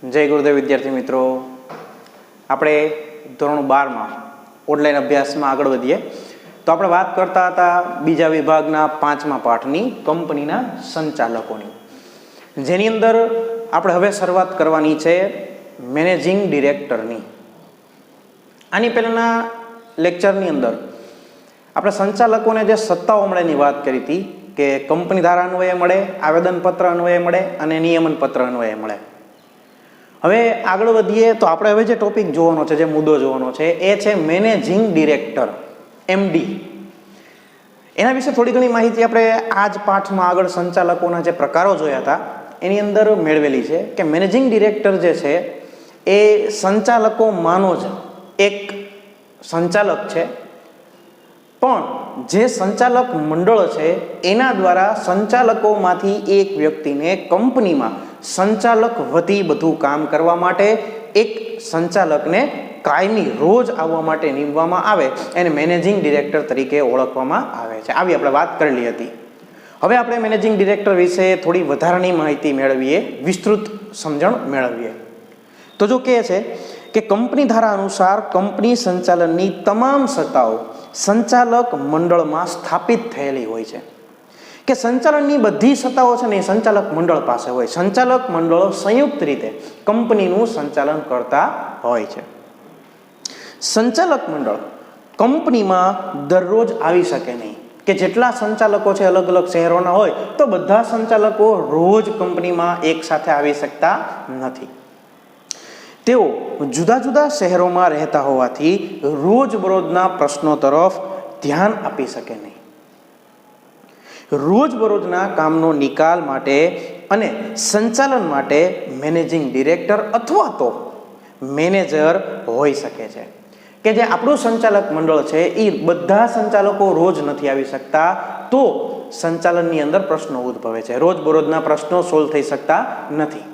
जय गुरुदेव विद्यार्थी मित्रों, આપણે ધોરણ 12 માં ઓનલાઈન અભ્યાસમાં આગળ વધીએ તો આપણે વાત કરતા હતા બીજા વિભાગના 5મા પાઠની કંપનીના સંચાલકોની, જેની અંદર આપણે હવે શરૂઆત કરવાની છે મેનેજિંગ ડિરેક્ટરની. આની પહેલાના લેક્ચરની અંદર આપણે સંચાલકોને જે સત્તાઓ મળેની વાત કરી હતી કે કંપની ધારા અન્વયે મળે, આવેદનપત્ર અન્વયે મળે અને નિયમન પત્ર અન્વયે મળે. હવે આગળ વધીએ તો આપણે હવે જે ટોપિક જોવાનો છે, જે મુદ્દો જોવાનો છે એ છે મેનેજિંગ ડિરેક્ટર, એમડી. એના વિશે થોડી ઘણી માહિતી આપણે આ જ પાઠમાં આગળ સંચાલકોના જે પ્રકારો જોયા હતા એની અંદર મેળવેલી છે કે મેનેજિંગ ડિરેક્ટર જે છે એ સંચાલકોમાંનો જ એક સંચાલક છે, પણ જે સંચાલક મંડળ છે એના દ્વારા સંચાલકોમાંથી એક વ્યક્તિને કંપનીમાં સંચાલક વતી બધું કામ કરવા માટે એક સંચાલકને કાયમી રોજ આવવા માટે નીમવામાં આવે એને મેનેજિંગ ડિરેક્ટર તરીકે ઓળખવામાં આવે છે. આવી આપણે વાત કરેલી હતી. હવે આપણે મેનેજિંગ ડિરેક્ટર વિશે થોડી વધારાની માહિતી મેળવીએ, વિસ્તૃત સમજણ મેળવીએ. તો જો કહે છે કે કંપની ધારા અનુસાર કંપની સંચાલનની તમામ સત્તાઓ સંચાલક મંડળમાં સ્થાપિત થયેલી હોય છે, કે સંચાલનની બધી સત્તાઓ છે ને એ સંચાલક મંડળ પાસે હોય. સંચાલક મંડળો સંયુક્ત રીતે કંપનીનું સંચાલન કરતા હોય છે. સંચાલક મંડળ કંપનીમાં દરરોજ આવી શકે નહીં, કે જેટલા સંચાલકો છે અલગ અલગ શહેરોના હોય તો બધા સંચાલકો રોજ કંપનીમાં એક સાથે આવી શકતા નથી. તેઓ જુદા જુદા શહેરોમાં રહેતા હોવાથી રોજબરોજના પ્રશ્નો તરફ ધ્યાન આપી શકે નહીં. રોજબરોજના કામનો નિકાલ માટે અને સંચાલન માટે મેનેજિંગ ડિરેક્ટર અથવા તો મેનેજર હોઈ શકે છે, કે જે આપણું સંચાલક મંડળ છે એ બધા સંચાલકો રોજ નથી આવી શકતા, તો સંચાલનની અંદર પ્રશ્નો ઉદ્ભવે છે, રોજબરોજના પ્રશ્નો સોલ્વ થઈ શકતા નથી.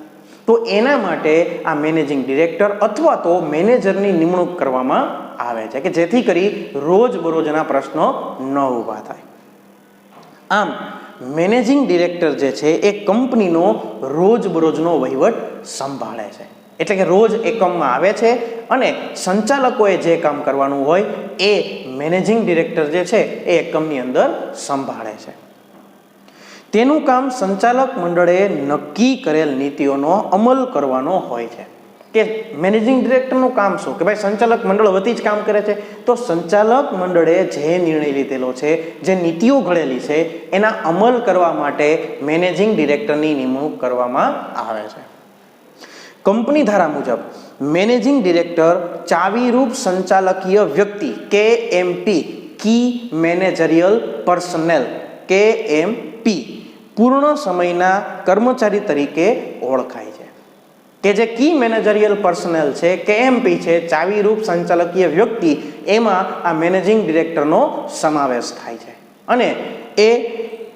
તો એના માટે આ મેનેજિંગ ડિરેક્ટર અથવા તો મેનેજરની નિમણૂક કરવામાં આવે છે, કે જેથી કરી રોજબરોજના પ્રશ્નો ન ઊભા થાય. આમ મેનેજિંગ ડિરેક્ટર જે છે એ કંપનીનો રોજબરોજનો વહીવટ સંભાળે છે, એટલે કે રોજ એકમમાં આવે છે અને સંચાલકોએ જે કામ કરવાનું હોય એ મેનેજિંગ ડિરેક્ટર જે છે એ એકમની અંદર સંભાળે છે. તેનું કામ સંચાલક મંડળે નક્કી કરેલ નીતિઓનો અમલ કરવાનો હોય છે. કે મેનેજિંગ ડિરેક્ટરનું કામ શું, કે ભાઈ સંચાલક મંડળ વતી જ કામ કરે છે, તો સંચાલક મંડળે જે નિર્ણય લીધેલો છે, જે નીતિઓ ઘડેલી છે એના અમલ કરવા માટે મેનેજિંગ ડિરેક્ટરની નિમણૂક કરવામાં આવે છે. કંપની ધારા મુજબ મેનેજિંગ ડિરેક્ટર ચાવીરૂપ સંચાલકીય વ્યક્તિ KMP, કી મેનેજરિયલ પર્સનેલ KMP, પૂર્ણ સમયના કર્મચારી તરીકે ઓળખાય છે. કે જે કી મેનેજરિયલ પર્સનેલ છે, KMP છે, ચાવીરૂપ સંચાલકીય વ્યક્તિ, એમાં આ મેનેજિંગ ડિરેક્ટરનો સમાવેશ થાય છે અને એ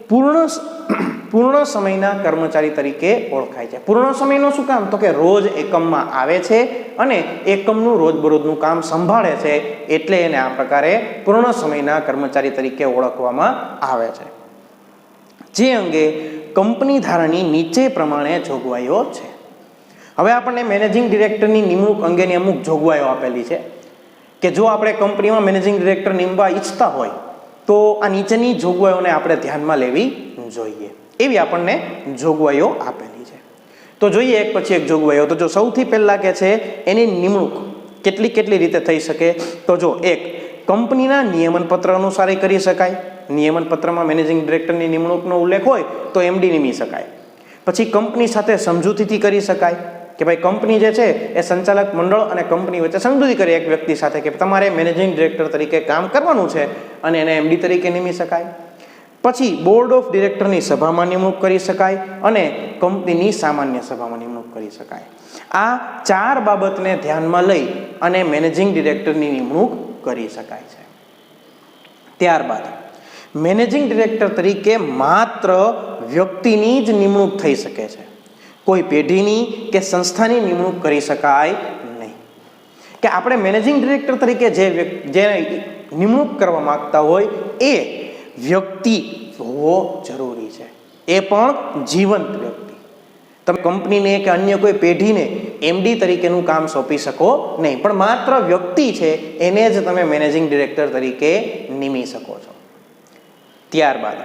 પૂર્ણ સમયના કર્મચારી તરીકે ઓળખાય છે. પૂર્ણ સમયનું શું કામ, તો કે રોજ એકમમાં આવે છે અને એકમનું રોજબરોજનું કામ સંભાળે છે, એટલે એને આ પ્રકારે પૂર્ણ સમયના કર્મચારી તરીકે ઓળખવામાં આવે છે. જે અંગે કંપની ધારાની નીચે પ્રમાણે જોગવાઈઓ છે. હવે આપણને મેનેજિંગ ડિરેક્ટરની નિમણૂક અંગેની અમુક જોગવાઈઓ આપેલી છે, કે જો આપણે કંપનીમાં મેનેજિંગ ડિરેક્ટર નિમવા ઈચ્છતા હોય તો આ નીચેની જોગવાઈઓને આપણે ધ્યાનમાં લેવી જોઈએ, એવી આપણને જોગવાઈઓ આપેલી છે. તો જોઈએ એક પછી એક જોગવાઈઓ. તો જો સૌથી પહેલા કે છે એની નિમણૂક કેટલી રીતે થઈ શકે, તો જો એક, કંપનીના નિયમન પત્ર અનુસાર કરી શકાય. નિયમન પત્રમાં મેનેજિંગ ડિરેક્ટરની નિમણૂકનો ઉલ્લેખ હોય તો MD નિમી શકાય. પછી કંપની સાથે સમજૂતીથી કરી શકાય, કે ભાઈ કંપની જે છે એ સંચાલક મંડળ અને કંપની વચ્ચે સમજૂતી કરે એક વ્યક્તિ સાથે કે તમારે મેનેજિંગ ડિરેક્ટર તરીકે કામ કરવાનું છે અને એને MD તરીકે નિમી શકાય. પછી બોર્ડ ઓફ ડિરેક્ટરની સભામાં નિમણૂક કરી શકાય અને કંપનીની સામાન્ય સભામાં નિમણૂક કરી શકાય. આ 4 બાબતને ધ્યાનમાં લઈ અને મેનેજિંગ ડિરેક્ટરની નિમણૂક કરી શકાય છે. ત્યારબાદ મેનેજિંગ ડિરેક્ટર તરીકે માત્ર વ્યક્તિની જ નિમણૂક થઈ શકે છે, કોઈ પેઢીની કે સંસ્થાની નિમણૂક કરી શકાય નહીં. કે આપણે મેનેજિંગ ડિરેક્ટર તરીકે જે નિમણૂક કરવા માંગતા હોય એ વ્યક્તિ હોવો જરૂરી છે, એ પણ જીવંત વ્યક્તિ. તમે કંપનીને કે અન્ય કોઈ પેઢીને એમડી તરીકેનું કામ સોંપી શકો નહીં, પણ માત્ર વ્યક્તિ છે એને જ તમે મેનેજિંગ ડિરેક્ટર તરીકે નિમી શકો છો. ત્યારબાદ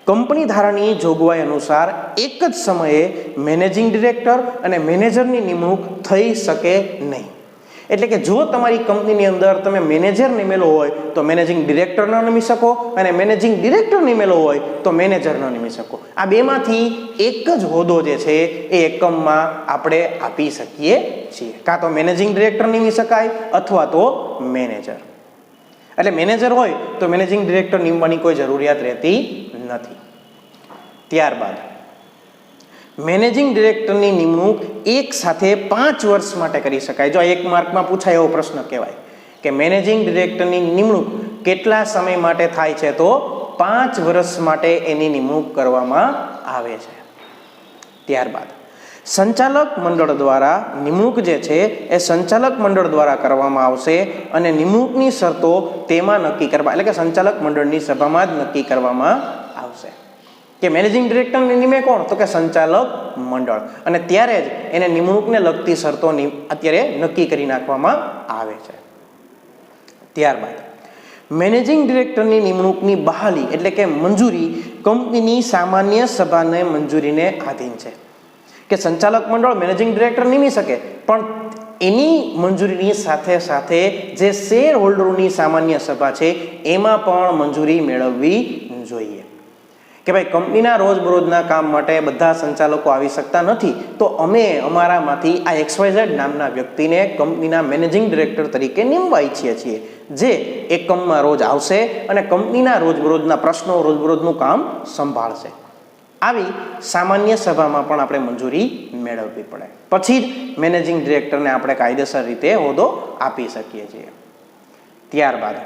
કંપની ધારાની જોગવાઈ અનુસાર એક જ સમયે મેનેજિંગ ડિરેક્ટર અને મેનેજરની નિમણૂક થઈ શકે નહીં. એટલે કે જો તમારી કંપનીની અંદર તમે મેનેજર નિમેલો હોય તો મેનેજિંગ ડિરેક્ટર ન નિમી શકો, અને મેનેજિંગ ડિરેક્ટર નિમેલો હોય તો મેનેજર ન નિમી શકો. આ બેમાંથી એક જ હોદ્દો જે છે એ એકમમાં આપણે આપી શકીએ છીએ. કાં તો મેનેજિંગ ડિરેક્ટર નિમી શકાય અથવા તો મેનેજર. એટલે મેનેજર હોય તો મેનેજિંગ ડિરેક્ટર નિમવાની કોઈ જરૂરિયાત રહેતી નથી. ત્યારબાદ મેનેજિંગ ડિરેક્ટરની નિમણૂક એક સાથે 5 વર્ષ માટે કરી શકાય. જો એક માર્કમાં પૂછાય એવો પ્રશ્ન કહેવાય કે મેનેજિંગ ડિરેક્ટરની નિમણૂક કેટલા સમય માટે થાય છે, તો 5 વર્ષ માટે એની નિમણૂક કરવામાં આવે છે. ત્યારબાદ સંચાલક મંડળ દ્વારા નિમણૂક જે છે એ સંચાલક મંડળ દ્વારા કરવામાં આવશે, અને નિમણૂકની શરતો તેમાં નક્કી કરવા, એટલે કે સંચાલક મંડળની સભામાં જ નક્કી કરવામાં આવશે. કે મેનેજિંગ ડિરેક્ટરને નિમે કોણ, તો કે સંચાલક મંડળ, અને ત્યારે જ એને નિમણૂકને લગતી શરતો અત્યારે નક્કી કરી નાખવામાં આવે છે. ત્યારબાદ મેનેજિંગ ડિરેક્ટરની નિમણૂકની બહાલી એટલે કે મંજૂરી કંપનીની સામાન્ય સભાને મંજૂરીને આધીન છે. કે સંચાલક મંડળ મેનેજિંગ ડિરેક્ટર નિમી શકે, પણ એની મંજૂરીની સાથે સાથે જે શેર હોલ્ડરોની સામાન્ય સભા છે એમાં પણ મંજૂરી મેળવવી જોઈએ. કે ભાઈ કંપનીના રોજબરોજના કામ માટે બધા સંચાલકો આવી શકતા નથી, તો અમે અમારામાંથી આ XYZ નામના વ્યક્તિને કંપનીના મેનેજિંગ ડિરેક્ટર તરીકે નિમવા ઈચ્છીએ છીએ, જે એકમમાં રોજ આવશે અને કંપનીના રોજબરોજના પ્રશ્નો, રોજબરોજનું કામ સંભાળશે. આવી સામાન્ય સભામાં પણ આપણે મંજૂરી મેળવવી પડે, પછી જ મેનેજિંગ ડિરેક્ટરને આપણે કાયદેસર રીતે હોદ્દો આપી શકીએ છીએ. ત્યારબાદ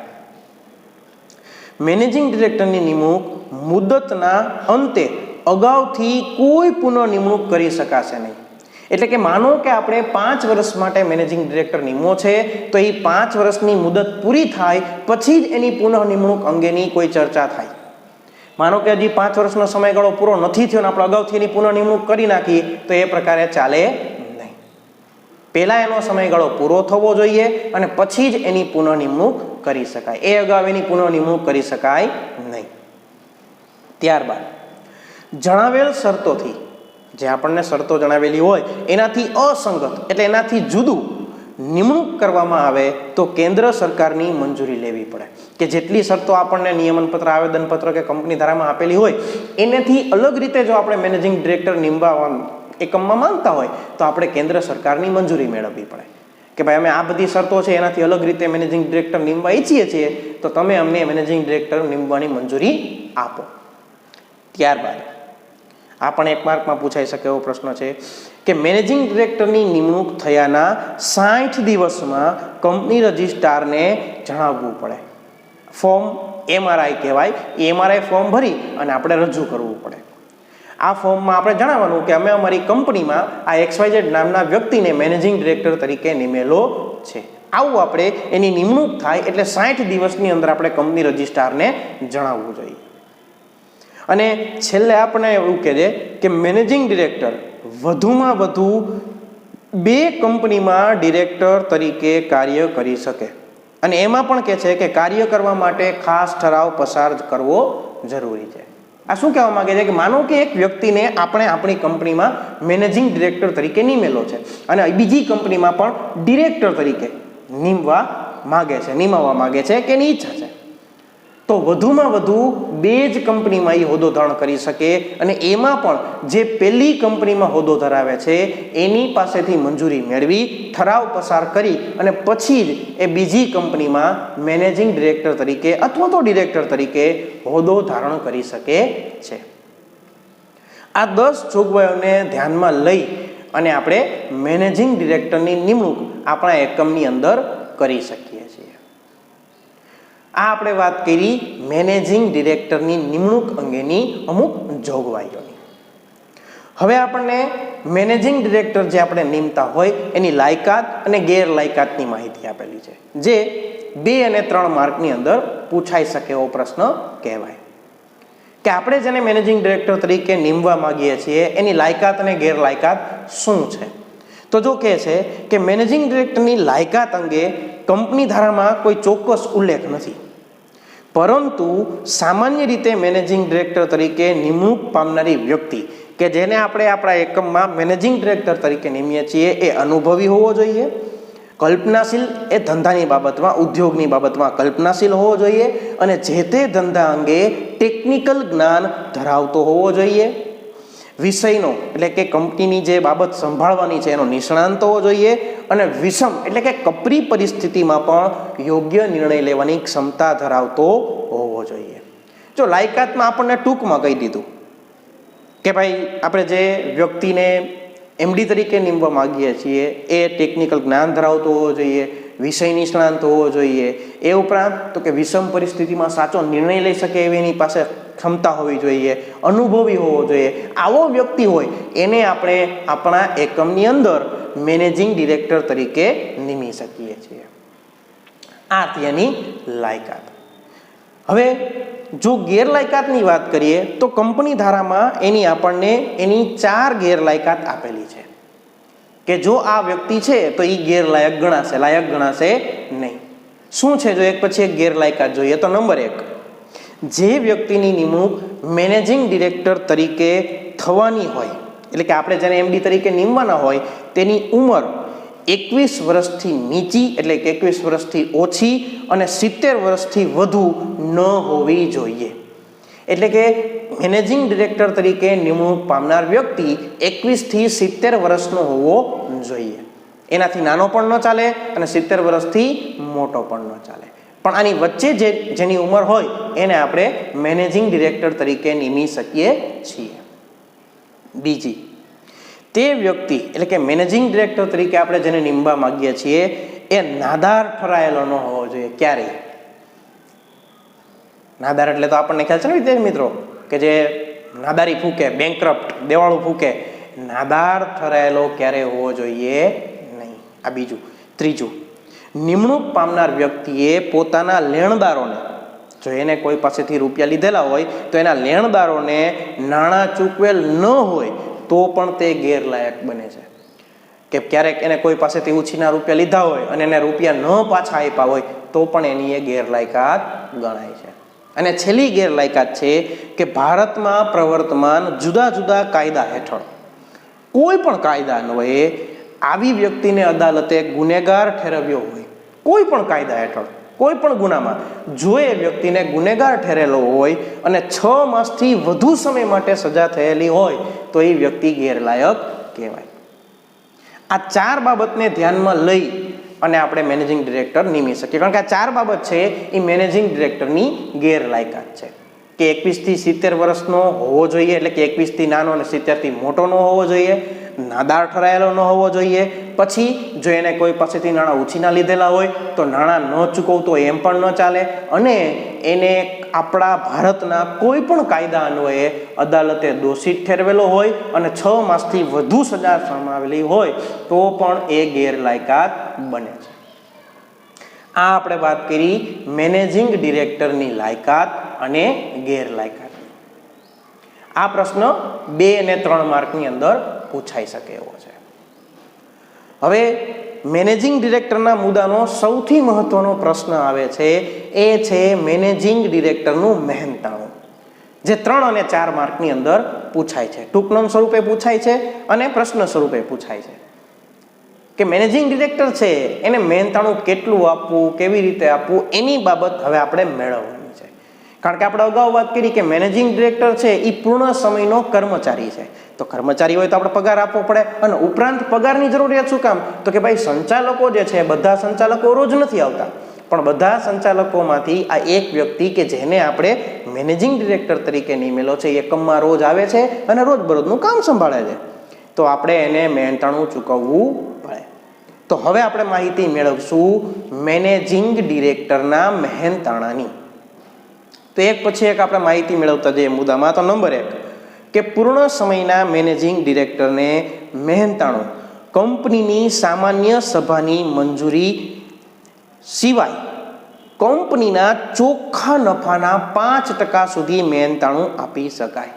મેનેજિંગ ડિરેક્ટરની નિમણૂક મુદતના અંતે અગાઉથી કોઈ પુનઃ નિમણૂક કરી શકાશે નહીં. એટલે કે માનો કે આપણે 5 વર્ષ માટે મેનેજિંગ ડિરેક્ટર નિમવો છે, તો એ 5 વર્ષની મુદત પૂરી થાય પછી જ એની પુનઃ નિમણૂક અંગેની કોઈ ચર્ચા થાય. માનો કે હજી 5 વર્ષનો સમયગાળો પૂરો નથી થયો અને આપણે અગાઉથી એની પુનઃ નિમણૂક કરી નાખીએ તો એ પ્રકારે ચાલે નહીં. પહેલા એનો સમયગાળો પૂરો થવો જોઈએ અને પછી જ એની પુનઃ નિમણૂક કરી શકાય. એ અગાઉ એની પુનઃ નિમણૂક કરી શકાય નહીં. ત્યારબાદ જણાવેલ શરતોથી, જે આપણને શરતો જણાવેલી હોય એનાથી અસંગત એટલે એનાથી જુદું નિમણૂક કરવામાં આવે તો કેન્દ્ર સરકારની મંજૂરી લેવી પડે. કે જેટલી શરતો આપણને નિયમનપત્ર, આવેદનપત્ર કે કંપની ધારામાં આપેલી હોય એનાથી અલગ રીતે જો આપણે મેનેજિંગ ડિરેક્ટર નિમવા એકમમાં માંગતા હોય તો આપણે કેન્દ્ર સરકારની મંજૂરી મેળવવી પડે. કે ભાઈ અમે આ બધી શરતો છે એનાથી અલગ રીતે મેનેજિંગ ડિરેક્ટર નિમવા ઈચ્છીએ છીએ, તો તમે અમને મેનેજિંગ ડિરેક્ટર નિમવાની મંજૂરી આપો. ત્યારબાદ આ પણ એક માર્કમાં પૂછાઈ શકે એવો પ્રશ્ન છે કે મેનેજિંગ ડિરેક્ટરની નિમણૂક થયાના 60 દિવસમાં કંપની રજિસ્ટ્રારને જણાવવું પડે. ફોર્મ MRI કહેવાય, MRI ફોર્મ ભરી અને આપણે રજૂ કરવું પડે. આ ફોર્મમાં આપણે જણાવવાનું કે અમે અમારી કંપનીમાં આ XYZ નામના વ્યક્તિને મેનેજિંગ ડિરેક્ટર તરીકે નિમેલો છે. આવું આપણે એની નિમણૂક થાય એટલે 60 દિવસની અંદર આપણે કંપની રજિસ્ટ્રારને જણાવવું જોઈએ. અને છેલ્લે આપણે એવું કહે છે કે મેનેજિંગ ડિરેક્ટર વધુમાં વધુ 2 કંપનીમાં ડિરેક્ટર તરીકે કાર્ય કરી શકે, અને એમાં પણ કહે છે કે કાર્ય કરવા માટે ખાસ ઠરાવ પસાર કરવો જરૂરી છે. આ શું કહેવા માંગે છે કે માનો કે એક વ્યક્તિને આપણે આપણી કંપનીમાં મેનેજિંગ ડિરેક્ટર તરીકે નિમેલો છે અને બીજી કંપનીમાં પણ ડિરેક્ટર તરીકે નિમવા માંગે છે કે એની ઈચ્છા છે, તો વધુમાં વધુ 2 જ કંપનીમાં એ હોદ્દો ધારણ કરી શકે. અને એમાં પણ જે પહેલી કંપનીમાં હોદ્દો ધરાવે છે એની પાસેથી મંજૂરી મેળવી ઠરાવ પસાર કરી અને પછી જ એ બીજી કંપનીમાં મેનેજિંગ ડિરેક્ટર તરીકે અથવા તો ડિરેક્ટર તરીકે હોદ્દો ધારણ કરી શકે છે. આ 10 જોગવાઈઓને ધ્યાનમાં લઈ અને આપણે મેનેજિંગ ડિરેક્ટરની નિમણૂક આપણા એકમની અંદર કરી શકીએ છીએ. આ આપણે વાત કરી મેનેજિંગ ડિરેક્ટરની નિમણૂક અંગેની અમુક જોગવાઈઓની. હવે આપણને મેનેજિંગ ડિરેક્ટર જે આપણે નિમતા હોય એની લાયકાત અને ગેરલાયકાતની માહિતી આપેલી છે, જે 2 અને 3 માર્કની અંદર પૂછાઈ શકે એવો પ્રશ્ન કહેવાય. કે આપણે જેને મેનેજિંગ ડિરેક્ટર તરીકે નીમવા માંગીએ છીએ એની લાયકાત અને ગેરલાયકાત શું છે. તો જો કહે છે કે મેનેજિંગ ડિરેક્ટરની લાયકાત અંગે કંપની ધારામાં કોઈ ચોક્કસ ઉલ્લેખ નથી, પરંતુ સામાન્ય રીતે મેનેજિંગ ડિરેક્ટર તરીકે નિમણૂક પામનારી વ્યક્તિ કે જેને આપણે આપણા એકમમાં મેનેજિંગ ડિરેક્ટર તરીકે નિમીએ છીએ એ અનુભવી હોવો જોઈએ, કલ્પનાશીલ એ ધંધાની બાબતમાં ઉદ્યોગની બાબતમાં કલ્પનાશીલ હોવો જોઈએ અને જે તે ધંધા અંગે ટેકનિકલ જ્ઞાન ધરાવતો હોવો જોઈએ, વિષયનો એટલે કે કંપનીની જે બાબત સંભાળવાની છે એનો નિષ્ણાંત હોવો જોઈએ અને વિષમ એટલે કે કપરી પરિસ્થિતિમાં પણ યોગ્ય નિર્ણય લેવાની ક્ષમતા ધરાવતો હોવો જોઈએ. જો લાયકાતમાં આપણને ટૂંકમાં કહી દીધું કે ભાઈ આપણે જે વ્યક્તિને એમડી તરીકે નીમવા માંગીએ છીએ એ ટેકનિકલ જ્ઞાન ધરાવતો હોવો જોઈએ, વિષય નિષ્ણાંત હોવો જોઈએ, એ ઉપરાંત તો કે વિષમ પરિસ્થિતિમાં સાચો નિર્ણય લઈ શકે એવી એની પાસે ક્ષમતા હોવી જોઈએ, અનુભવી હોવો જોઈએ. આવો વ્યક્તિ હોય એને આપણે આપણા એકમની અંદર મેનેજિંગ ડિરેક્ટર તરીકે નિમી શકીએ છીએ. આ તેની લાયકાત. હવે જો ગેરલાયકાતની વાત કરીએ તો કંપની ધારામાં આપણને એની 4 ગેરલાયકાત આપેલી છે કે જો આ વ્યક્તિ છે તો એ ગેરલાયક ગણાશે, લાયક ગણાશે નહીં. શું છે જો એક પછી એક ગેરલાયકાત જોઈએ તો નંબર 1, જે વ્યક્તિની નિમણૂક મેનેજિંગ ડિરેક્ટર તરીકે થવાની હોય એટલે કે આપણે જેને એમડી તરીકે નિમવાના હોય તેની ઉંમર 21 વર્ષથી નીચી એટલે કે 21 વર્ષથી ઓછી અને 70 વર્ષથી વધુ ન હોવી જોઈએ. એટલે કે મેનેજિંગ ડિરેક્ટર તરીકે નિમણૂક પામનાર વ્યક્તિ 21 થી 70 વર્ષનો હોવો જોઈએ. એનાથી નાનો પણ ન ચાલે અને 70 વર્ષથી મોટો પણ ન ચાલે, પણ આની વચ્ચે જેની ઉંમર હોય એને આપણે મેનેજિંગ ડિરેક્ટર તરીકે નિમી શકીએ છીએ. બીજી, તે વ્યક્તિ એટલે કે મેનેજિંગ ડિરેક્ટર તરીકે આપણે જેને નિમવા માંગીએ છીએ એ નાદાર ઠરાયેલો ન હોવો જોઈએ. ક્યારેય નાદાર એટલે તો આપણને ખ્યાલ છે ને વિદ્યાર્થી મિત્રો કે જે નાદારી ફૂકે, બેંકરપ્ટ, દેવાળું ફૂકે, નાદાર ઠરાયેલો ક્યારેય હોવો જોઈએ નહીં. આ બીજું. ત્રીજું, નિમણૂક પામનાર વ્યક્તિએ પોતાના લેણદારોને, જો એને કોઈ પાસેથી રૂપિયા લીધેલા હોય તો એના લેણદારોને નાણાં ચૂકવેલ ન હોય તો પણ તે ગેરલાયક બને છે. કે ક્યારેક એને કોઈ પાસેથી ઉછીના રૂપિયા લીધા હોય અને એને રૂપિયા ન પાછા આપ્યા હોય તો પણ એની એ ગેરલાયકાત ગણાય છે. અને છેલ્લી ગેરલાયકાત છે કે ભારતમાં પ્રવર્તમાન જુદા જુદા કાયદા હેઠળ કોઈ પણ કાયદા અન્વયે આવી વ્યક્તિને અદાલતે ગુનેગાર ઠેરવ્યો હોય, કોઈ પણ કાયદા હેઠળ કોઈ પણ ગુનામાં જો એ વ્યક્તિને ગુનેગાર ઠેરેલો હોય અને 6 માસથી વધુ સમય માટે સજા થયેલી હોય તો એ વ્યક્તિ ગેરલાયક કહેવાય. આ 4 બાબતને ધ્યાનમાં લઈ અને આપણે મેનેજિંગ ડિરેક્ટર નિમી શકીએ. કારણ કે આ 4 બાબત છે એ મેનેજિંગ ડિરેક્ટરની ગેરલાયકાત છે કે 21 થી 70 વર્ષનો હોવો જોઈએ એટલે કે 21 થી નાનો અને 70 થી મોટો ન હોવો જોઈએ, નાદાર ઠરાયેલો ન હોવો જોઈએ. પછી જો એને કોઈ પાસેથી નાણાં ઉછીના લીધેલા હોય તો નાણાં ન ચૂકવતો એમ પણ ન ચાલે અને એને આપણા ભારતના કોઈ પણ કાયદા અન્વયે અદાલતે દોષિત ઠેરવેલો હોય અને 6 માસથી વધુ સજા ફરમાવેલી હોય તો પણ એ ગેરલાયકાત બને છે. આ આપણે વાત કરી મેનેજિંગ ડિરેક્ટરની લાયકાત અને ગેરલાયકાત. આ પ્રશ્ન 2 અને 3 માર્કની અંદર પૂછાઈ શકે એવો છે. હવે મેનેજિંગ ડિરેક્ટરના મુદ્દાનો સૌથી મહત્વનો પ્રશ્ન આવે છે એ છે મેનેજિંગ ડિરેક્ટરનું મહેનતાણું, જે 3 અને 4 માર્કની અંદર પૂછાય છે. ટૂંકનોમ સ્વરૂપે પૂછાય છે અને પ્રશ્ન સ્વરૂપે પૂછાય છે કે મેનેજિંગ ડિરેક્ટર છે એને મહેનતાણું કેટલું આપવું, કેવી રીતે આપવું, એની બાબત હવે આપણે મેળવવાની છે. કારણ કે આપણે અગાઉ વાત કરી કે મેનેજિંગ ડિરેક્ટર છે એ પૂર્ણ સમયનો કર્મચારી છે. તો કર્મચારી હોય તો આપણે પગાર આપવો પડે અને ઉપરાંત પગારની જરૂરિયાત શું કામ? તો કે ભાઈ સંચાલકો જે છે બધા સંચાલકો રોજ નથી આવતા, પણ બધા સંચાલકોમાંથી આ એક વ્યક્તિ કે જેને આપણે મેનેજિંગ ડિરેક્ટર તરીકે નિમેલો છે એકમમાં રોજ આવે છે અને રોજબરોજનું કામ સંભાળે છે, તો આપણે એને મહેનતાણું ચૂકવવું પડે. તો હવે આપણે માહિતી મેળવશું મેનેજિંગ ડિરેક્ટરના મહેનતાણાની. તો એક પછી એક આપણે માહિતી મેળવતા જઈએ મુદ્દામાં. તો નંબર 1 કે પૂર્ણ સમયના મેનેજિંગ ડિરેક્ટરને મહેનતાણું કંપનીની સામાન્ય સભાની મંજૂરી સિવાય કંપનીના ચોખ્ખા નફાના 5% સુધી મહેનતાણું આપી શકાય.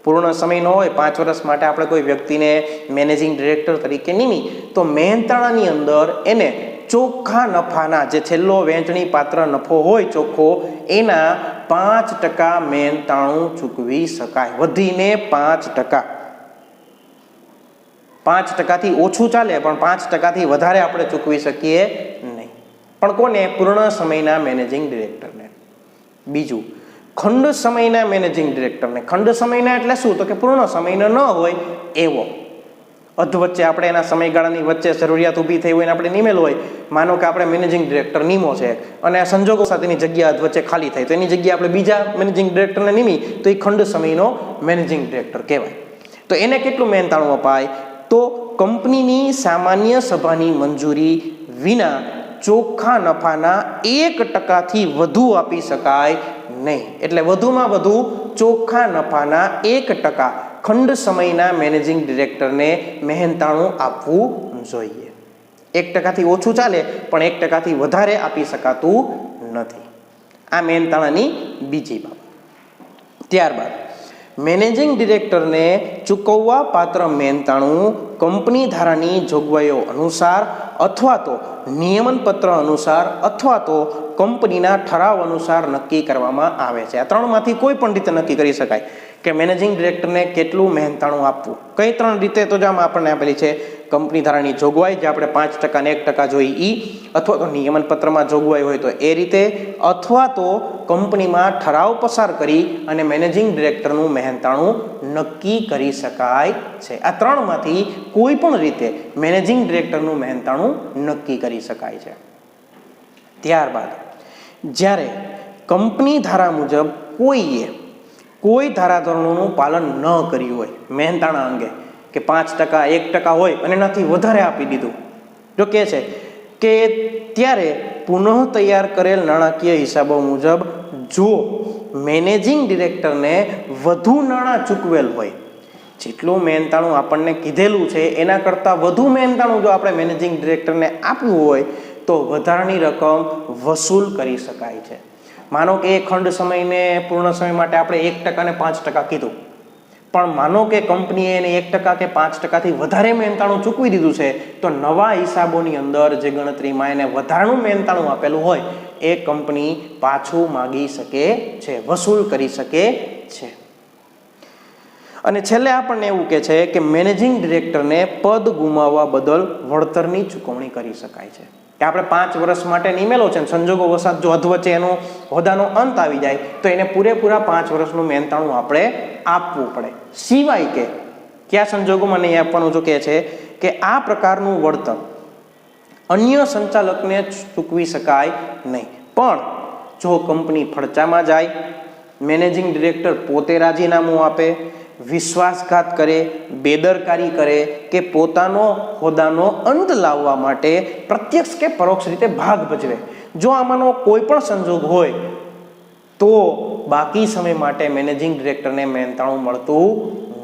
પૂર્ણ સમય ન હોય, 5 વર્ષ માટે આપણે કોઈ વ્યક્તિને મેનેજિંગ ડિરેક્ટર તરીકે નિમી, તો મહેનતાણાની અંદર એને ચોખ્ખા નફાના, જે છેલ્લો વહેંચણી પાત્ર નફો હોય ચોખ્ખો, એના 5% મહેનતાણું ચૂકવી શકાય. વધીને 5%. 5%થી ઓછું ચાલે, પણ 5%થી વધારે આપણે ચૂકવી શકીએ નહીં. પણ કોને? પૂર્ણ સમયના મેનેજિંગ ડિરેક્ટરને. બીજું, ખંડ સમયના મેનેજિંગ ડિરેક્ટરને. ખંડ સમયના એટલે શું? તો કે પૂર્ણ સમયનો ન હોય એવો. અધવચ્ચે આપણે એના સમયગાળાની વચ્ચે જરૂરિયાત ઊભી થઈ હોય અને આપણે નિમેલ હોય. માનો કે આપણે મેનેજિંગ ડિરેક્ટર નિમો છે અને સંજોગો સાથેની જગ્યા અધવચ્ચે ખાલી થાય, તો એની જગ્યાએ આપણે બીજા મેનેજિંગ ડિરેક્ટરને નિમી, તો એ ખંડ સમયનો મેનેજિંગ ડિરેક્ટર કહેવાય. તો એને કેટલું મહેનતાણું અપાય? તો કંપનીની સામાન્ય સભાની મંજૂરી વિના ચોખ્ખા નફાના 1%થી વધુ આપી શકાય નહીં. એટલે વધુમાં વધુ ચોખ્ખા નફાના 1% ખંડ સમયના મેનેજિંગ ડિરેક્ટરને મહેનતાણું આપવું જોઈએ. 1%થી ઓછું ચાલે, પણ 1%થી વધારે આપી શકાતું નથી. આ મહેનતાણાની બીજી બાબત. ત્યારબાદ મેનેજિંગ ડિરેક્ટરને ચૂકવવા પાત્ર મહેનતાણું કંપની ધારાની જોગવાઈઓ અનુસાર અથવા તો નિયમન પત્ર અનુસાર અથવા તો કંપનીના ઠરાવ અનુસાર નક્કી કરવામાં આવે છે. આ ત્રણમાંથી કોઈ પણ રીતે નક્કી કરી શકાય કે મેનેજિંગ ડિરેક્ટરને કેટલું મહેનતાણું આપવું. કઈ 3 રીતે? તો જો આમાં આપણને આપેલી છે કંપની ધારાની જોગવાઈ, જે આપણે 5% ને 1% જોઈ ઈ, અથવા તો નિયમન પત્રમાં જોગવાઈ હોય તો એ રીતે, અથવા તો કંપનીમાં ઠરાવ પસાર કરી અને મેનેજિંગ ડિરેક્ટરનું મહેનતાણું નક્કી કરી શકાય છે. આ ત્રણમાંથી કોઈ પણ રીતે મેનેજિંગ ડિરેક્ટરનું મહેનતાણું નક્કી કરી શકાય છે. ત્યારબાદ જ્યારે કંપની ધારા મુજબ કોઈએ કોઈ ધારાધોરણોનું પાલન ન કર્યું હોય મહેનતાણા અંગે, કે 5%, 1% હોય અને એનાથી વધારે આપી દીધું, જો કહે છે કે ત્યારે પુનઃ તૈયાર કરેલ નાણાકીય હિસાબો મુજબ જો મેનેજિંગ ડિરેક્ટરને વધુ નાણાં ચૂકવેલ હોય, જેટલું મહેનતાણું આપણને કીધેલું છે એના કરતાં વધુ મહેનતાણું જો આપણે મેનેજિંગ ડિરેક્ટરને આપ્યું હોય, તો વધારાની રકમ વસૂલ કરી શકાય છે. માનો કે એ ખંડ સમયને પૂર્ણ સમય માટે આપણે 1% ને 5% કીધું, પણ માનો કે કંપનીએ એને 1% કે 5%થી વધારે મહેનતાણું ચૂકવી દીધું છે, તો નવા હિસાબોની અંદર જે ગણતરીમાં એને વધારાનું મહેનતાણું આપેલું હોય એ કંપની પાછું માગી શકે છે, વસૂલ કરી શકે છે. અને છેલ્લે આપણને એવું કહે છે કે મેનેજિંગ ડિરેક્ટરને પદ ગુમાવવા બદલ વળતરની ચૂકવણી કરી શકાય છે. કે આપણે 5 વર્ષ માટે નિમેલો છે, સંજોગો વસાત જો અધવચ્ચે એનો હોદ્દાનો અંત આવી જાય, તો એને પૂરેપૂરા 5 વર્ષનું મહેનતાણું આપણે આપવું પડે. સિવાય કે કયા સંજોગોમાં નહીં આપવાનું? જો કહે છે કે આ પ્રકારનું વળતર અન્ય સંચાલકને ચૂકવી શકાય નહીં, પણ જો કંપની ફડચામાં જાય, મેનેજિંગ ડિરેક્ટર પોતે રાજીનામું આપે, વિશ્વાસઘાત કરે, બેદરકારી કરે કે પોતાનો હોદ્દાનો અંત લાવવા માટે પ્રત્યક્ષ કે પરોક્ષ રીતે ભાગ ભજવે, જો આમાંનો કોઈ પણ સંજોગ હોય, તો બાકી સમય માટે મેનેજિંગ ડિરેક્ટરને મહેનતાણું મળતું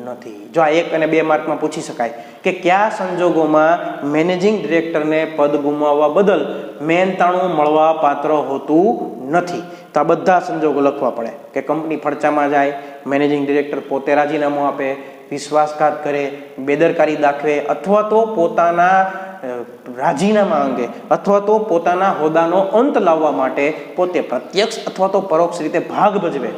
નથી. જો આ 1 અને 2 માર્કમાં પૂછી શકાય કે કયા સંજોગોમાં મેનેજિંગ ડિરેક્ટરને પદ ગુમાવવા બદલ મહેનતાણું મળવા પાત્ર હોતું નથી, તો આ બધા સંજોગો લખવા પડે કે કંપની ફડચામાં જાય, મેનેજિંગ ડિરેક્ટર પોતે રાજીનામું આપે, વિશ્વાસઘાત કરે, બેદરકારી દાખવે, અથવા તો પોતાના રાજીનામા અંગે અથવા તો પોતાના હોદ્દાનો અંત લાવવા માટે પોતે પ્રત્યક્ષ અથવા તો પરોક્ષ રીતે ભાગ ભજવે,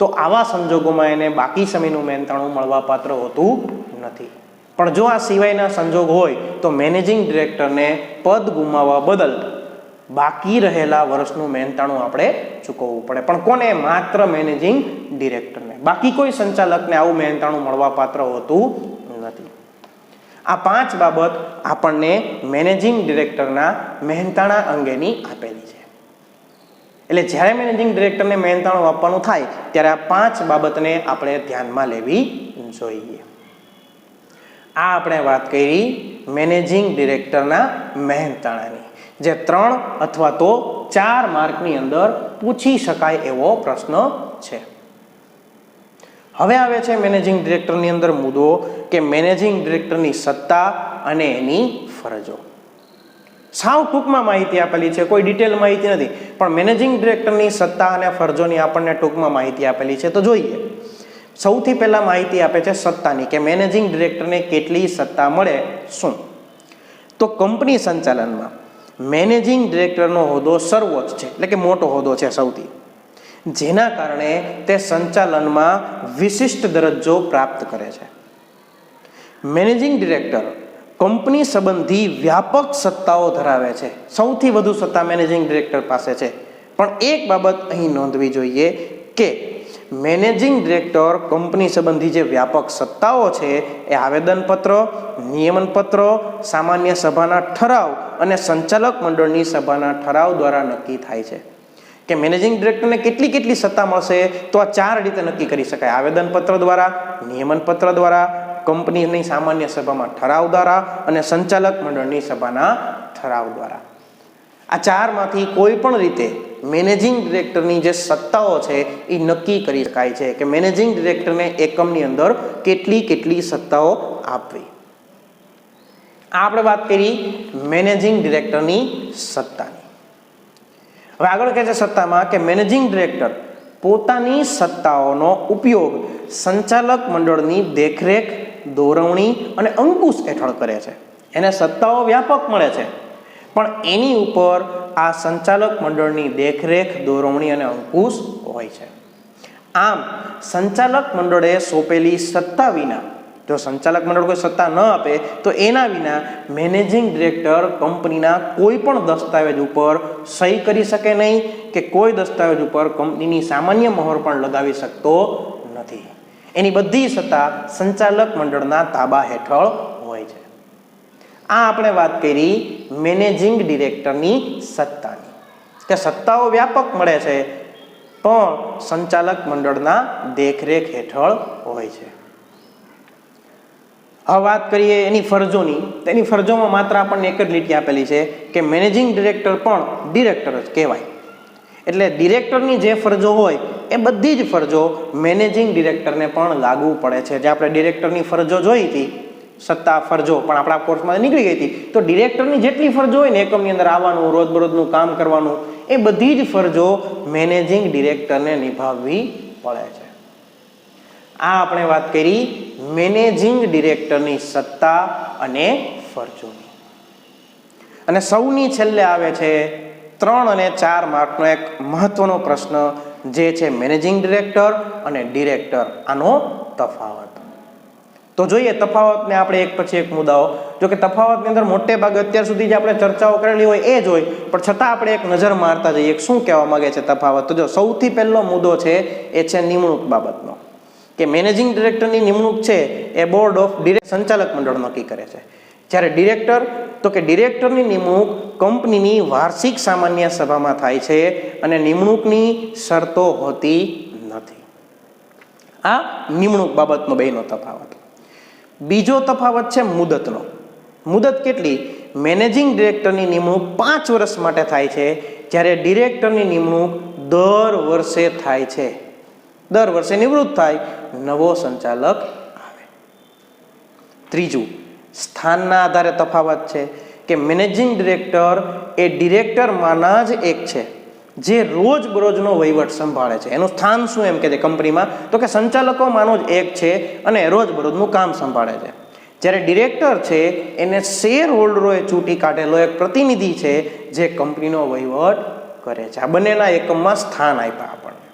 તો આવા સંજોગોમાં એને બાકી સમયનું મહેનતાણું મળવા પાત્ર હોતું નથી. પણ જો આ સિવાયના સંજોગ હોય, તો મેનેજિંગ ડિરેક્ટરને પદ ગુમાવવા બદલ બાકી રહેલા વર્ષનું મહેનતાણું આપણે ચૂકવવું પડે. પણ કોને? માત્ર મેનેજિંગ ડિરેક્ટરને. બાકી કોઈ સંચાલકને આવું મહેનતાણું મળવા પાત્ર હોતું નથી. આ 5 બાબત આપણને મેનેજિંગ ડિરેક્ટરના મહેનતાણા અંગેની આપેલી છે. એટલે જ્યારે મેનેજિંગ ડિરેક્ટરને મહેનતાણું આપવાનું થાય, ત્યારે આ 5 બાબતને આપણે ધ્યાનમાં લેવી જોઈએ. આ આપણે વાત કરી મેનેજિંગ ડિરેક્ટરના મહેનતાણાની, જે 3 અથવા તો 4 માર્કની અંદર પૂછી શકાય એવો પ્રશ્ન છે. હવે આવે છે મેનેજિંગ ડિરેક્ટરની અંદર મુદ્દો કે મેનેજિંગ ડિરેક્ટરની સત્તા અને એની ફરજો. સાવ ટૂંકમાં માહિતી આપેલી છે, કોઈ ડિટેલ માહિતી નથી, પણ મેનેજિંગ ડિરેક્ટરની સત્તા અને ફરજોની આપણને ટૂંકમાં માહિતી આપેલી છે. તો જોઈએ, સૌથી પહેલા માહિતી આપે છે સત્તાની, કે મેનેજિંગ ડિરેક્ટરને કેટલી સત્તા મળે. શું તો કંપની સંચાલનમાં મેનેજિંગ ડિરેક્ટરનો હોદ્દો સર્વોચ્ચ છે, એટલે કે મોટો હોદ્દો છે સૌથી, જેના કારણે તે સંચાલનમાં વિશિષ્ટ દરજ્જો પ્રાપ્ત કરે છે. મેનેજિંગ ડિરેક્ટર કંપની સંબંધી વ્યાપક સત્તાઓ ધરાવે છે. સૌથી વધુ સત્તા મેનેજિંગ ડિરેક્ટર પાસે છે. પણ એક બાબત અહીં નોંધવી જોઈએ કે મેનેજિંગ ડિરેક્ટર કંપની સંબંધી જે વ્યાપક સત્તાઓ છે એ આવેદનપત્રો, નિયમનપત્રો, સામાન્ય સભાના ઠરાવ અને સંચાલક મંડળની સભાના ઠરાવ દ્વારા નક્કી થાય છે. કે મેનેજિંગ ડિરેક્ટરને કેટલી સત્તા મળશે, તો આ 4 રીતે નક્કી કરી શકાય: આવેદનપત્ર દ્વારા, નિયમનપત્ર દ્વારા, કંપનીની સામાન્ય સભામાં ઠરાવ દ્વારા અને સંચાલક મંડળની સભાના ઠરાવ દ્વારા. આ 4માંથી કોઈ પણ રીતે મેનેજિંગ ડિરેક્ટરની જે સત્તાઓ છે એ નક્કી કરી શકાય છે કે મેનેજિંગ ડિરેક્ટરને એકમની અંદર કેટલી સત્તાઓ આપવી. આપણે વાત કરી મેનેજિંગ ડિરેક્ટરની સત્તાની. હવે આગળ કહે છે સત્તામાં કે મેનેજિંગ ડિરેક્ટર પોતાની સત્તાઓનો ઉપયોગ સંચાલક મંડળની દેખરેખ, દોરવણી અને અંકુશ હેઠળ કરે છે. એને સત્તાઓ વ્યાપક મળે છે, પણ એની ઉપર આ સંચાલક મંડળની દેખરેખ, દોરવણી અને અંકુશ હોય છે. આમ સંચાલક મંડળે સોંપેલી સત્તા વિના, જો સંચાલક મંડળ કોઈ સત્તા ન આપે તો એના વિના મેનેજિંગ ડિરેક્ટર કંપનીના કોઈ પણ દસ્તાવેજ ઉપર સહી કરી શકે નહીં કે કોઈ દસ્તાવેજ ઉપર કંપનીની સામાન્ય મહોર પણ લગાવી શકતો નથી. એની બધી સત્તા સંચાલક મંડળના તાબા હેઠળ હોય છે. આ આપણે વાત કરી મેનેજિંગ ડિરેક્ટરની સત્તાની, કે સત્તાઓ વ્યાપક મળે છે પણ સંચાલક મંડળના દેખરેખ હેઠળ હોય છે. હવે વાત કરીએ એની ફરજોની. તેની ફરજોમાં માત્ર આપણને એક જ લીટી આપેલી છે કે મેનેજિંગ ડિરેક્ટર પણ ડિરેક્ટર જ કહેવાય. એટલે ડિરેક્ટરની જે ફરજો હોય એ બધી જ ફરજો મેનેજિંગ ડિરેક્ટરને પણ લાગુ પડે છે. જે આપણે ડિરેક્ટરની ફરજો જોઈ હતી, સત્તા, ફરજો પણ આપણા કોર્સમાં નીકળી ગઈ હતી, તો ડિરેક્ટરની જેટલી ફરજો હોય ને એકમની અંદર આવવાનું, રોજબરોજનું કામ કરવાનું, એ બધી જ ફરજો મેનેજિંગ ડિરેક્ટરને નિભાવવી પડે છે. આ આપણે વાત કરી મેનેજિંગ ડિરેક્ટરની સત્તા અને ફરજોની. અને સૌની છેલ્લે આવે છે 3 અને 4 માર્કનો એક મહત્વનો પ્રશ્ન, જે છે મેનેજિંગ ડિરેક્ટર અને ડિરેક્ટર, આનો તફાવત. તો જોઈએ તફાવતને આપણે એક પછી એક મુદ્દાઓ. જો કે તફાવતની અંદર મોટે ભાગે અત્યાર સુધી જે આપણે ચર્ચાઓ કરેલી હોય એ જ હોય, પણ છતાં આપણે એક નજર મારતા જઈએ શું કહેવા માંગે છે તફાવત. તો જો સૌથી પહેલો મુદ્દો છે એ છે નિમણૂક બાબતનો, કે મેનેજિંગ ડિરેક્ટરની નિમણૂક છે એ બોર્ડ ઓફ ડિરેક્ટર, સંચાલક મંડળ નક્કી કરે છે. જ્યારે ડિરેક્ટર, તો કે ડિરેક્ટરની નિમણૂક કંપનીની વાર્ષિક સામાન્ય સભામાં થાય છે અને નિમણૂકની શરતો હોતી નથી. આ નિમણૂક બાબતનો બેનો તફાવત. બીજો તફાવત છે મુદતનો. મુદત કેટલી? મેનેજિંગ ડિરેક્ટરની નિમણૂક 5 વર્ષ માટે થાય છે, જ્યારે ડિરેક્ટરની નિમણૂક દર વર્ષે થાય છે. દર વર્ષે નિવૃત્ત થાય, નવો સંચાલક આવે. ત્રીજું સ્થાનના આધારે તફાવત છે કે મેનેજિંગ ડિરેક્ટર એ ડિરેક્ટરમાંના જ એક છે જે રોજબરોજનો વહીવટ સંભાળે છે. એનું સ્થાન શું એમ કે છે કંપનીમાં? તો કે સંચાલકોમાંનો જ એક છે અને રોજબરોજનું કામ સંભાળે છે. જ્યારે ડિરેક્ટર છે એને શેર હોલ્ડરોએ ચૂંટી કાઢેલો એક પ્રતિનિધિ છે જે કંપનીનો વહીવટ કરે છે. આ બંનેના એકમમાં સ્થાન આપ્યા આપણને.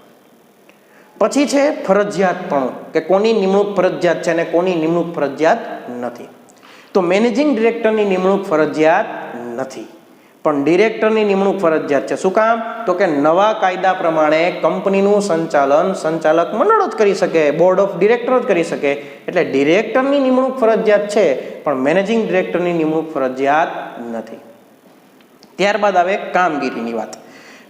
પછી છે ફરજિયાતપણું, કે કોની નિમણૂક ફરજિયાત છે અને કોની નિમણૂક ફરજિયાત નથી. તો મેનેજિંગ ડિરેક્ટરની નિમણૂક ફરજિયાત નથી, પણ ડિરેક્ટરની નિમણૂક ફરજિયાત છે. શું કામ? તો કે નવા કાયદા પ્રમાણે કંપનીનું સંચાલન સંચાલક મંડળ જ કરી શકે, બોર્ડ ઓફ ડિરેક્ટર જ કરી શકે. એટલે ડિરેક્ટરની નિમણૂક ફરજિયાત છે પણ મેનેજિંગ ડિરેક્ટરની નિમણૂક ફરજિયાત નથી. ત્યારબાદ આવે કામગીરીની વાત.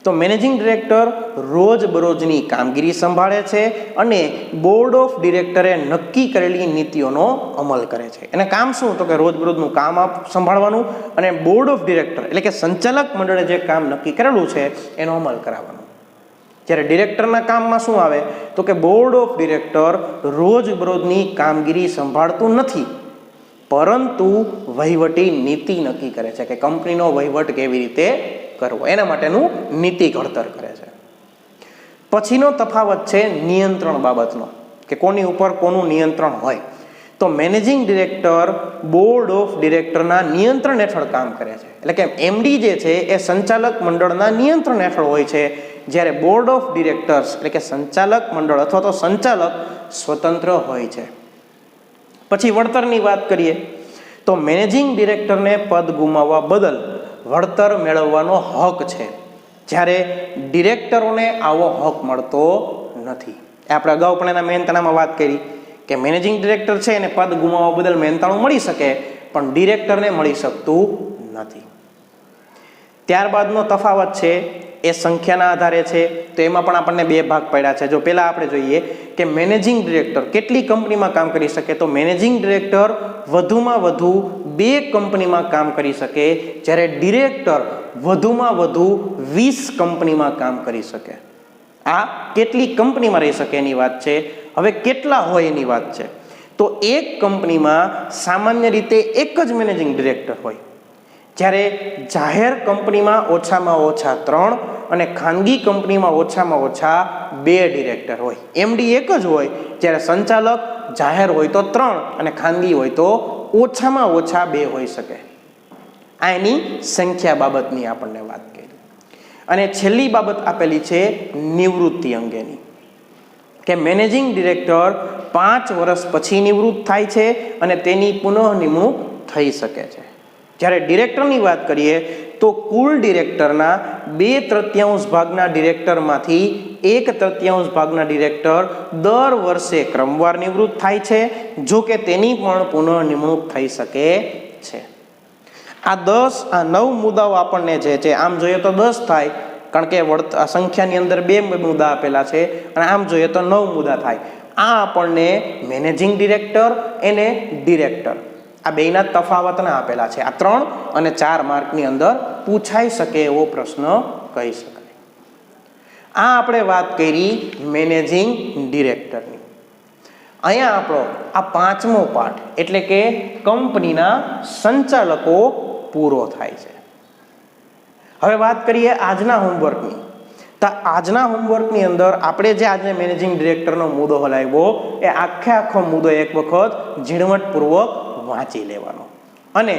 તો મેનેજિંગ ડિરેક્ટર રોજબરોજની કામગીરી સંભાળે છે અને બોર્ડ ઓફ ડિરેક્ટરે નક્કી કરેલી નીતિઓનો અમલ કરે છે. એને કામ શું? તો કે રોજબરોજનું કામ સંભાળવાનું અને બોર્ડ ઓફ ડિરેક્ટર એટલે કે સંચાલક મંડળે જે કામ નક્કી કરેલું છે એનો અમલ કરાવવાનો. જ્યારે ડિરેક્ટરના કામમાં શું આવે? તો કે બોર્ડ ઓફ ડિરેક્ટર રોજબરોજની કામગીરી સંભાળતું નથી, પરંતુ વહીવટી નીતિ નક્કી કરે છે કે કંપનીનો વહીવટ કેવી રીતે કરવો, એના માટેનું નીતિ ઘડતર કરે છે. પછીનો તફાવત છે નિયંત્રણ બાબતનો, કે કોની ઉપર કોનું નિયંત્રણ હોય. તો મેનેજિંગ ડિરેક્ટર બોર્ડ ઓફ ડિરેક્ટરના નિયંત્રણ હેઠળ કામ કરે છે. એટલે કે એમડી જે છે એ સંચાલક મંડળના નિયંત્રણ હેઠળ હોય છે, જ્યારે બોર્ડ ઓફ ડિરેક્ટર્સ એટલે કે સંચાલક મંડળ અથવા તો સંચાલક સ્વતંત્ર હોય છે. પછી વળતરની વાત કરીએ તો મેનેજિંગ ડિરેક્ટરને પદ ગુમાવવા બદલ વળતર મેળવવાનો હક છે, જ્યારે ડિરેક્ટરોને આવો હક મળતો નથી. આપણે અગાઉ પણ એના મહેનતાણામાં વાત કરી કે મેનેજિંગ ડિરેક્ટર છે એને પદ ગુમાવવા બદલ મહેનતાણું મળી શકે, પણ ડિરેક્ટરને મળી શકતું નથી. ત્યારબાદનો તફાવત છે એ સંખ્યાના આધારે છે. તો એમાં પણ આપણને બે ભાગ પડ્યા છે. જો પહેલા આપણે જોઈએ કે મેનેજિંગ ડિરેક્ટર કેટલી કંપનીમાં કામ કરી શકે, તો મેનેજિંગ ડિરેક્ટર વધુમાં વધુ 2 કંપનીમાં કામ કરી શકે, જ્યારે ડિરેક્ટર વધુમાં વધુ 20 કંપનીમાં કામ કરી શકે. આ કેટલી કંપનીમાં રહી શકે એની વાત છે. હવે કેટલા હોય એની વાત છે. તો એક કંપનીમાં સામાન્ય રીતે એક જ મેનેજિંગ ડિરેક્ટર હોય, જ્યારે જાહેર કંપનીમાં ઓછામાં ઓછા 3 અને ખાનગી કંપનીમાં ઓછામાં ઓછા 2 ડિરેક્ટર હોય. એમડી એક જ હોય, જ્યારે સંચાલક જાહેર હોય તો 3 અને ખાનગી હોય તો ઓછામાં ઓછા 2 હોઈ શકે. આ એની સંખ્યા બાબતની આપણને વાત કરી. અને છેલ્લી બાબત આપેલી છે નિવૃત્તિ અંગેની, કે મેનેજિંગ ડિરેક્ટર 5 વર્ષ પછી નિવૃત્ત થાય છે અને તેની પુનઃ નિમણૂક થઈ શકે છે. જ્યારે ડિરેક્ટરની વાત કરીએ તો કુલ ડિરેક્ટરના 2/3 ભાગના ડિરેક્ટરમાંથી 1/3 ભાગના ડિરેક્ટર દર વર્ષે ક્રમવાર નિવૃત્ત થાય છે, જો કે તેની પણ પુનઃ નિમણૂક થઈ શકે છે. આ 9 મુદ્દાઓ આપણને જે છે, આમ જોઈએ તો 10 થાય, કારણ કે સંખ્યાની અંદર 2 મુદ્દા આપેલા છે, અને આમ જોઈએ તો 9 મુદ્દા થાય. આ આપણને મેનેજિંગ ડિરેક્ટર અને ડિરેક્ટર આ બેના તફાવતના આપેલા છે. આ 3 અને 4 માર્કની અંદર પૂછાઈ શકે એવો પ્રશ્ન કહી શકાય. આ આપણે વાત કરી મેનેજિંગ ડિરેક્ટરની. અહીંયા આપણો આ 5મો પાઠ એટલે કે કંપનીના સંચાલકો પૂરો થાય છે. હવે વાત કરીએ આજના હોમવર્કની. તો આજના હોમવર્કની અંદર આપણે જે આજે મેનેજિંગ ડિરેક્ટરનો મુદ્દો હલાવ્યો એ આખો મુદ્દો એક વખત ઝીણવટપૂર્વક વાંચી લેવાનો. અને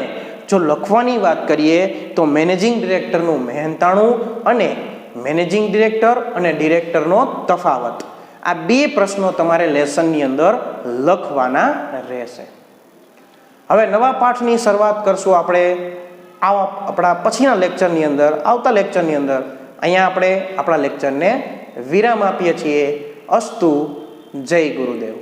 જો લખવાની વાત કરીએ તો મેનેજિંગ ડિરેક્ટરનું મહેનતાણું અને મેનેજિંગ ડિરેક્ટર અને ડિરેક્ટરનો તફાવત, આ 2 પ્રશ્નો તમારે લેસનની અંદર લખવાના રહેશે. હવે નવા પાઠની શરૂઆત કરશું આપણે આપણા પછીના લેક્ચરની અંદર, આવતા લેક્ચરની અંદર. અહીંયા આપણે આપણા લેક્ચરને વિરામ આપીએ છીએ. અસ્તુ. જય ગુરુદેવ.